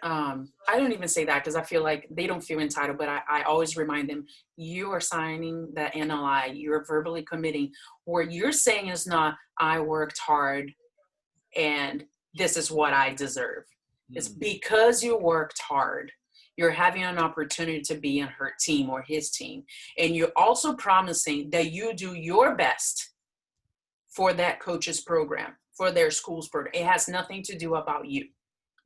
I don't even say that, because I feel like they don't feel entitled, but I always remind them, you are signing that NLI, you're verbally committing. What you're saying is not, I worked hard and this is what I deserve. It's because you worked hard. You're having an opportunity to be in her team or his team. And you're also promising that you do your best for that coach's program, for their school's program. It has nothing to do about you,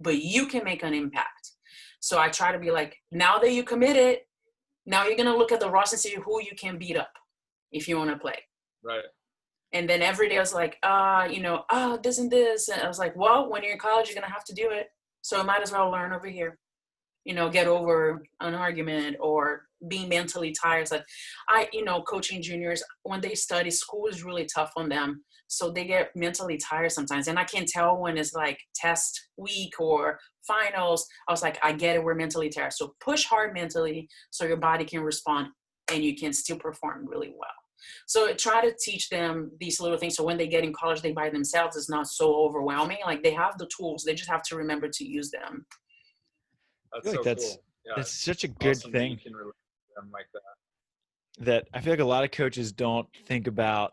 but you can make an impact. So I try to be like, now that you committed, now you're going to look at the roster and see who you can beat up if you want to play. Right. And then every day I was like, this and this. And I was like, well, when you're in college, you're going to have to do it. So I might as well learn over here, get over an argument or being mentally tired. Like coaching juniors, when they study, school is really tough on them. So they get mentally tired sometimes. And I can tell when it's like test week or finals. I was like, I get it, we're mentally tired. So push hard mentally so your body can respond and you can still perform really well. So try to teach them these little things. So when they get in college, they by themselves, it's not so overwhelming. Like, they have the tools. They just have to remember to use them. That's so cool. Yeah, that's such a good thing. You can relate to them like that. That I feel like a lot of coaches don't think about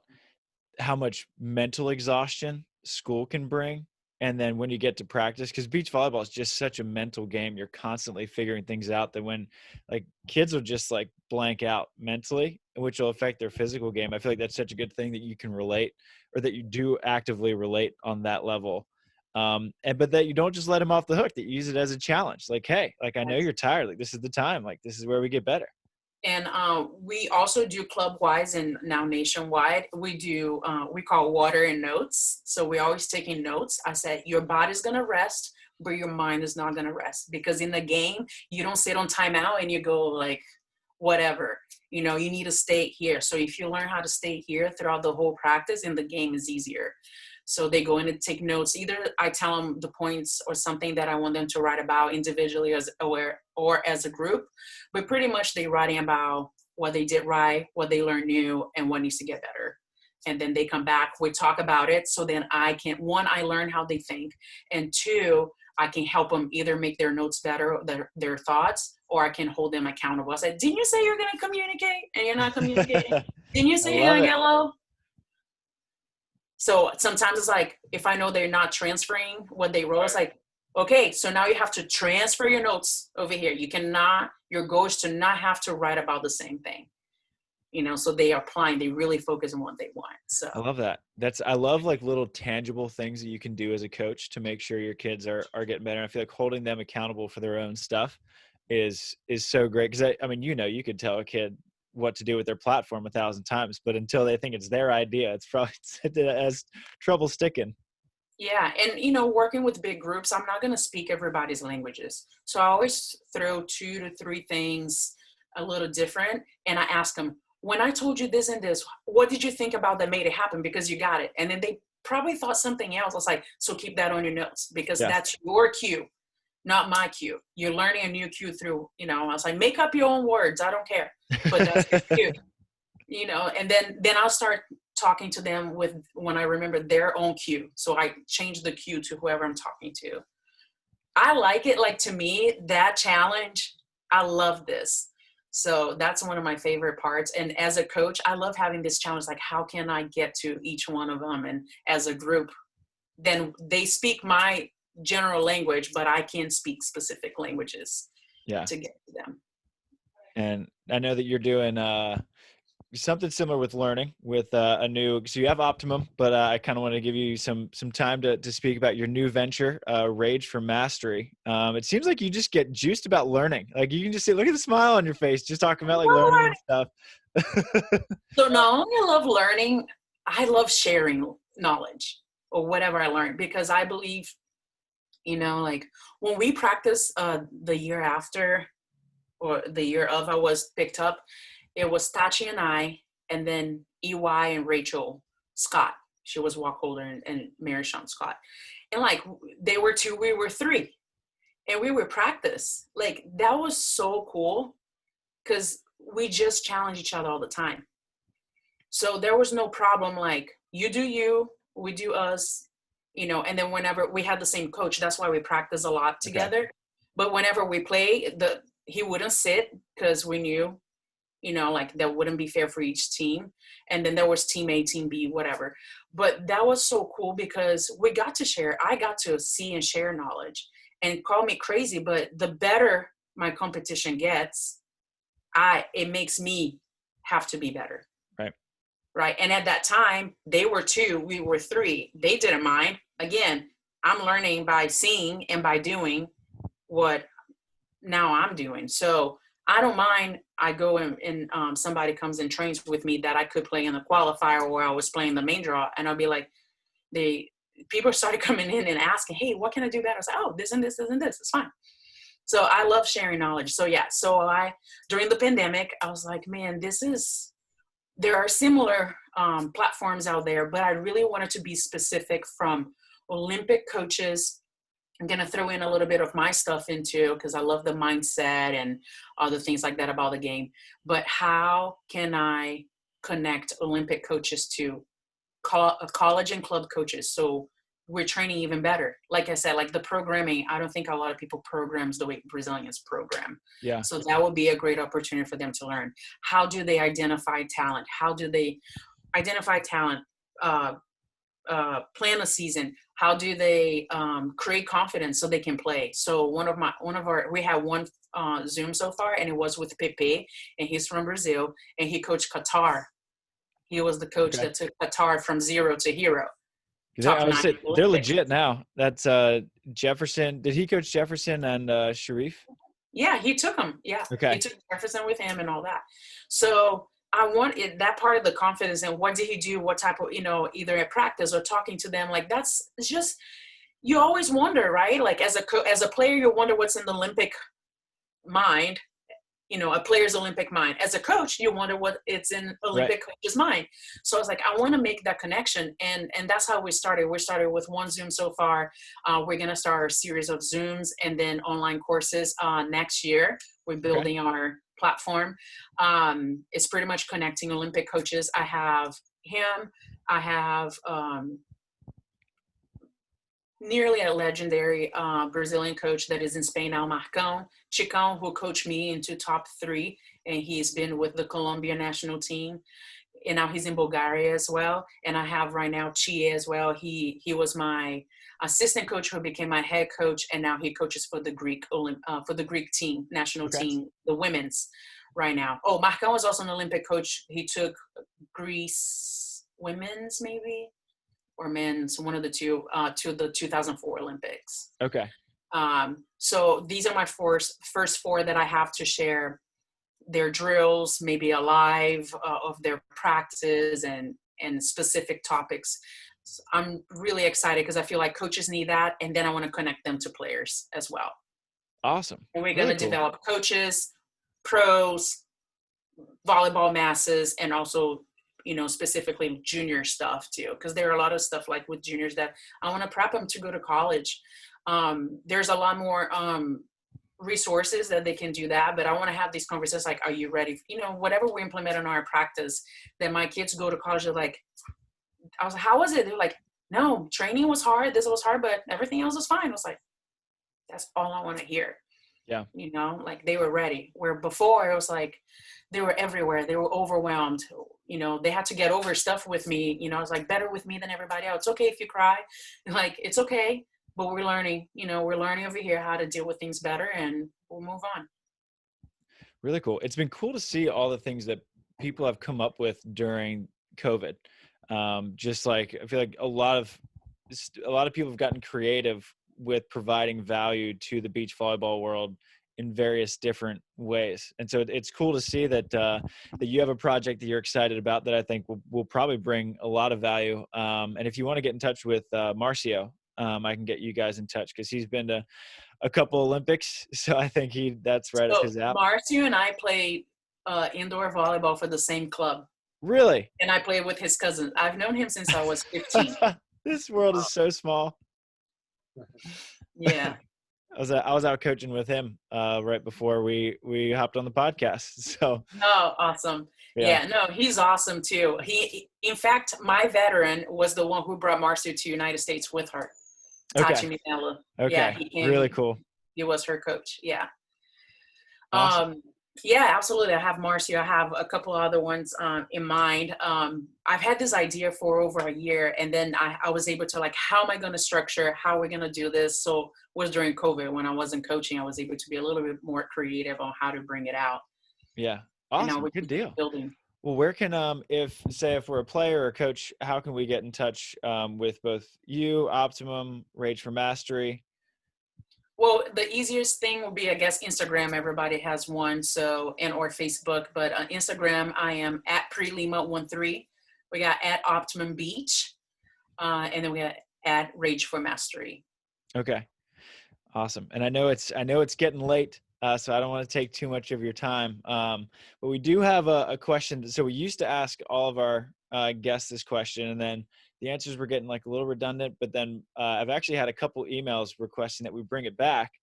how much mental exhaustion school can bring. And then when you get to practice, because beach volleyball is just such a mental game, you're constantly figuring things out, that when like kids will just like blank out mentally, which will affect their physical game. I feel like that's such a good thing that you can relate, or that you do actively relate on that level. But that you don't just let them off the hook, that you use it as a challenge. Like, hey, like, I know you're tired. Like, this is the time. Like, this is where we get better. And we also do club-wise and now nationwide. We do, we call water and notes. So we're always taking notes. I said, your body's going to rest, but your mind is not going to rest. Because in the game, you don't sit on timeout and you go like, whatever. You need to stay here. So if you learn how to stay here throughout the whole practice, and the game is easier. So they go in and take notes. Either I tell them the points or something that I want them to write about individually or as a group, but pretty much they writing about what they did right, what they learned new, and what needs to get better. And then they come back, we talk about it. So then I learn how they think. And two, I can help them either make their notes better, their thoughts, or I can hold them accountable. I said, didn't you say you're going to communicate and you're not communicating? Didn't you say you're going to get low? So sometimes it's like, if I know they're not transferring what they wrote, it's like, okay, so now you have to transfer your notes over here. Your goal is to not have to write about the same thing. So they are applying, they really focus on what they want. So I love that. I love like little tangible things that you can do as a coach to make sure your kids are getting better. And I feel like holding them accountable for their own stuff is so great. Cause you could tell a kid what to do with their platform 1,000 times, but until they think it's their idea, it's probably it has trouble sticking. Yeah, and working with big groups, I'm not going to speak everybody's languages. So I always throw 2 to 3 things a little different, and I ask them, when I told you this and this, what did you think about that made it happen? Because you got it. And then they probably thought something else. I was like, so keep that on your notes, because Yes. that's your cue, not my cue. You're learning a new cue through, I was like, make up your own words. I don't care, but that's your cue, and then I'll start talking to them when I remember their own cue. So I change the cue to whoever I'm talking to. I like it. Like, to me, that challenge, I love this. So that's one of my favorite parts. And as a coach, I love having this challenge. Like, how can I get to each one of them? And as a group, then they speak my general language, but I can speak specific languages to get to them. And I know that you're doing something similar with learning with so you have Optimum, but I kind of want to give you some time to speak about your new venture, Rage for Mastery. It seems like you just get juiced about learning. Like, you can just say, look at the smile on your face, just talking about like learning and stuff. So not only I love learning, I love sharing knowledge or whatever I learned, because I believe, like when we practice the year after or the year of I was picked up, it was Tachi and I, and then EY and Rachel Scott. She was walk holder, and Mary Sean Scott. And like, they were 2, we were 3. And we would practice. Like, that was so cool, because we just challenge each other all the time. So there was no problem. Like, you do you, we do us, and then whenever we had the same coach, that's why we practice a lot together. Okay. But whenever we play, he wouldn't sit, because we knew, like, that wouldn't be fair for each team. And then there was team A, team B, whatever. But that was so cool, because we got to share. I got to see and share knowledge. And call me crazy, but the better my competition gets, it makes me have to be better. Right. And at that time, they were 2, we were 3. They didn't mind. Again, I'm learning by seeing and by doing what now I'm doing. So I don't mind. I go and somebody comes and trains with me that I could play in the qualifier, or I was playing the main draw, and I'll be like, people started coming in and asking, hey, what can I do better? I was like, oh, this and this, this and this. It's fine. So I love sharing knowledge. So yeah, during the pandemic, I was like, man, there are similar platforms out there, but I really wanted to be specific from Olympic coaches. I'm going to throw in a little bit of my stuff into, because I love the mindset and other things like that about the game. But how can I connect Olympic coaches to college and club coaches, so we're training even better? Like I said, like the programming, I don't think a lot of people programs the way Brazilians program. Yeah. So that would be a great opportunity for them to learn. How do they identify talent? How do they identify talent? Plan a season. How do they create confidence so they can play? So we had one Zoom so far, and it was with Pepe, and he's from Brazil, and he coached Qatar. He was the coach that took Qatar from 0 to hero. They're legit now. That's Jefferson. Did he coach Jefferson and Sharif? Yeah, he took him. Yeah, okay. He took Jefferson with him and all that. So I want that part of the confidence. And what did he do? What type of, either at practice or talking to them? Like, it's just, you always wonder, right? Like, as a player, you wonder what's in the Olympic mind. A player's Olympic mind. As a coach, you wonder what it's in Olympic coach's mind. So I was like, I want to make that connection. And that's how we started. We started with one Zoom so far. We're going to start a series of Zooms and then online courses next year. We're building our platform. It's pretty much connecting Olympic coaches. I have him. I have nearly a legendary Brazilian coach that is in Spain now, Chicão, who coached me into top 3, and he's been with the Colombia national team, and now he's in Bulgaria as well. And I have right now Chie as well. He was my assistant coach who became my head coach, and now he coaches for the Greek team, national team, the women's right now. Oh, Marcão was also an Olympic coach. He took Greece women's maybe, or men's, one of the two, to the 2004 Olympics. Okay. So these are my first 4 that I have to share their drills, maybe a live of their practices and specific topics I'm really excited because I feel like coaches need that. And then I want to connect them to players as well. Awesome. And we're Really going to cool. develop coaches, pros, volleyball masses, and also, specifically junior stuff too. Because there are a lot of stuff like with juniors that I want to prep them to go to college. There's a lot more resources that they can do that, but I want to have these conversations like, are you ready? Whatever we implement in our practice, that my kids go to college, they're like, I was like, how was it? They're like, no, training was hard. This was hard, but everything else was fine. I was like, that's all I want to hear. Yeah. Like they were ready. Where before it was like, they were everywhere. They were overwhelmed. They had to get over stuff with me. I was like, better with me than everybody else. It's okay if you cry. Like, it's okay, but we're learning, we're learning over here how to deal with things better, and we'll move on. Really cool. It's been cool to see all the things that people have come up with during COVID. Just like, I feel like a lot of people have gotten creative with providing value to the beach volleyball world in various different ways. And so it's cool to see that that you have a project that you're excited about that I think will probably bring a lot of value. And if you want to get in touch with Marcio, I can get you guys in touch because he's been to a couple Olympics. So I think that's right up his alley. Marcio and I played indoor volleyball for the same club. Really? And I played with his cousin. I've known him since I was 15. This world is so small. Yeah. I was out coaching with him right before we hopped on the podcast. So. Oh, awesome. Yeah, no, he's awesome too. In fact, my veteran was the one who brought Marcio to United States with her. Okay. Tachi Minella. Okay. Yeah, he came. Really cool. He was her coach. Yeah. Awesome. Yeah, absolutely. I have Marcio. I have a couple other ones in mind. I've had this idea for over a year, and then I was able to how am I going to structure, how are we going to do this? So it was during COVID when I wasn't coaching, I was able to be a little bit more creative on how to bring it out. Yeah. Awesome. Good deal. Building. Well, where can, if we're a player or a coach, how can we get in touch with both you, Optimum, Rage for Mastery? Well, the easiest thing would be, I guess, Instagram. Everybody has one, or Facebook. But on Instagram, I am at Pri Lima 13. We got at Optimum Beach, and then we got at Rage for Mastery. Okay, awesome. And I know it's getting late, so I don't want to take too much of your time. But we do have a question. So we used to ask all of our guests this question, and then the answers were getting a little redundant, but then I've actually had a couple emails requesting that we bring it back.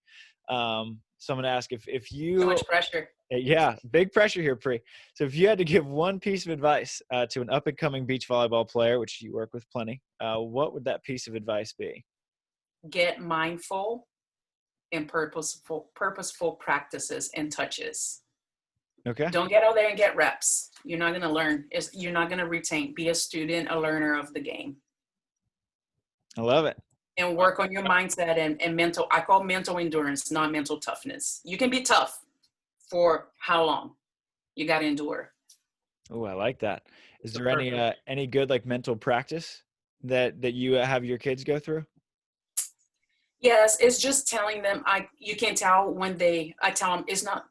Someone asked if you— Too much pressure. Yeah, big pressure here, Pri. So if you had to give one piece of advice to an up-and-coming beach volleyball player, which you work with plenty, what would that piece of advice be? Get mindful and purposeful practices and touches. Okay. Don't get out there and get reps. You're not going to learn. You're not going to retain. Be a student, a learner of the game. I love it. And work on your mindset and mental. I call mental endurance, not mental toughness. You can be tough for how long? You got to endure. Oh, I like that. Is there any good mental practice that you have your kids go through? Yes, it's just telling them. You can tell when I tell them it's not.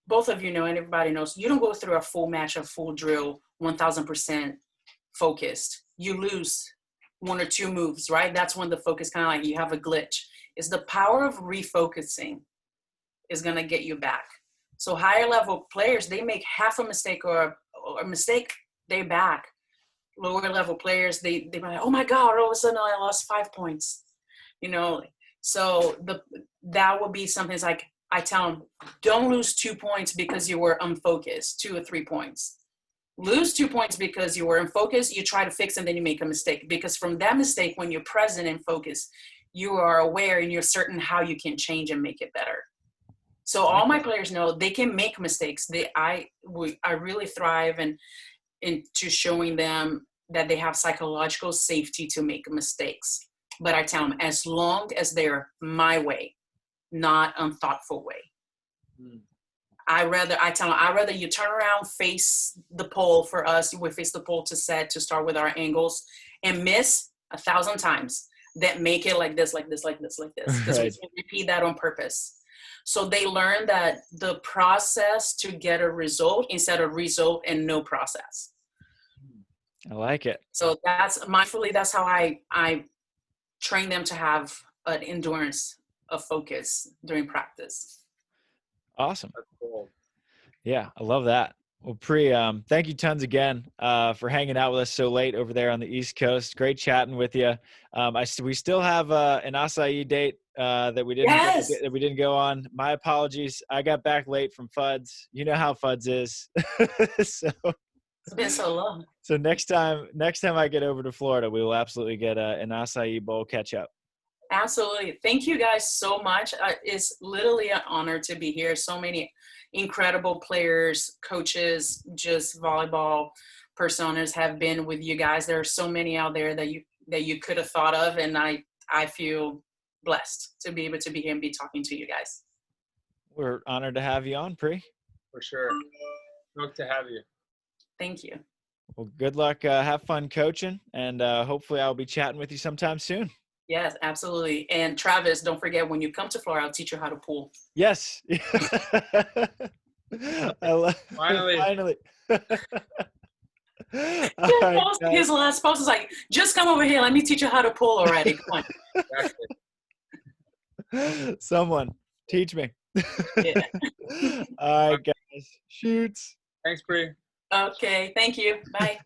Both of you know, and everybody knows, you don't go through a full match, a full drill, 1000% focused. You lose one or two moves, right? That's when the focus kind of you have a glitch. It's the power of refocusing is going to get you back. So higher level players, they make half a mistake or a mistake, they're back. Lower level players, they're like, oh my God, all of a sudden I lost 5 points. So that would be something. It's like, I tell them, don't lose 2 points because you were unfocused, 2 or 3 points. Lose 2 points because you were unfocused, you try to fix and then you make a mistake. Because from that mistake, when you're present and focused, you are aware and you're certain how you can change and make it better. So all my players know they can make mistakes. I really thrive into showing them that they have psychological safety to make mistakes. But I tell them, as long as they're my way, not unthoughtful way. I tell them, I'd rather you turn around, face the pole. For us, we face the pole to set, to start with our angles, and miss 1,000 times. That make it like this, like this, like this, like this. Because Right. we repeat that on purpose. So they learn that the process to get a result instead of result and no process. I like it. So that's how I train them to have an endurance of focus during practice. Awesome. That's cool. Yeah, I love that. Well, Pri, thank you tons again for hanging out with us so late over there on the East Coast. Great chatting with you. We still have an acai date that we didn't go on. My apologies. I got back late from Fuds. You know how Fuds is. So It's been so long. So next time I get over to Florida, we will absolutely get an acai bowl catch up. Absolutely. Thank you guys so much. It's literally an honor to be here. So many incredible players, coaches, just volleyball personas have been with you guys. There are so many out there that you could have thought of, and I feel blessed to be able to be here and be talking to you guys. We're honored to have you on, Pri. For sure. Stoked to have you. Thank you. Well, good luck. Have fun coaching, and hopefully I'll be chatting with you sometime soon. Yes, absolutely. And Travis, don't forget, when you come to Florida, I'll teach you how to pool. Yes. Finally. His last post is like, just come over here. Let me teach you how to pool already. Come on. Someone teach me. Yeah. All right, guys. Shoots. Thanks, Pri. Okay. Thank you. Bye.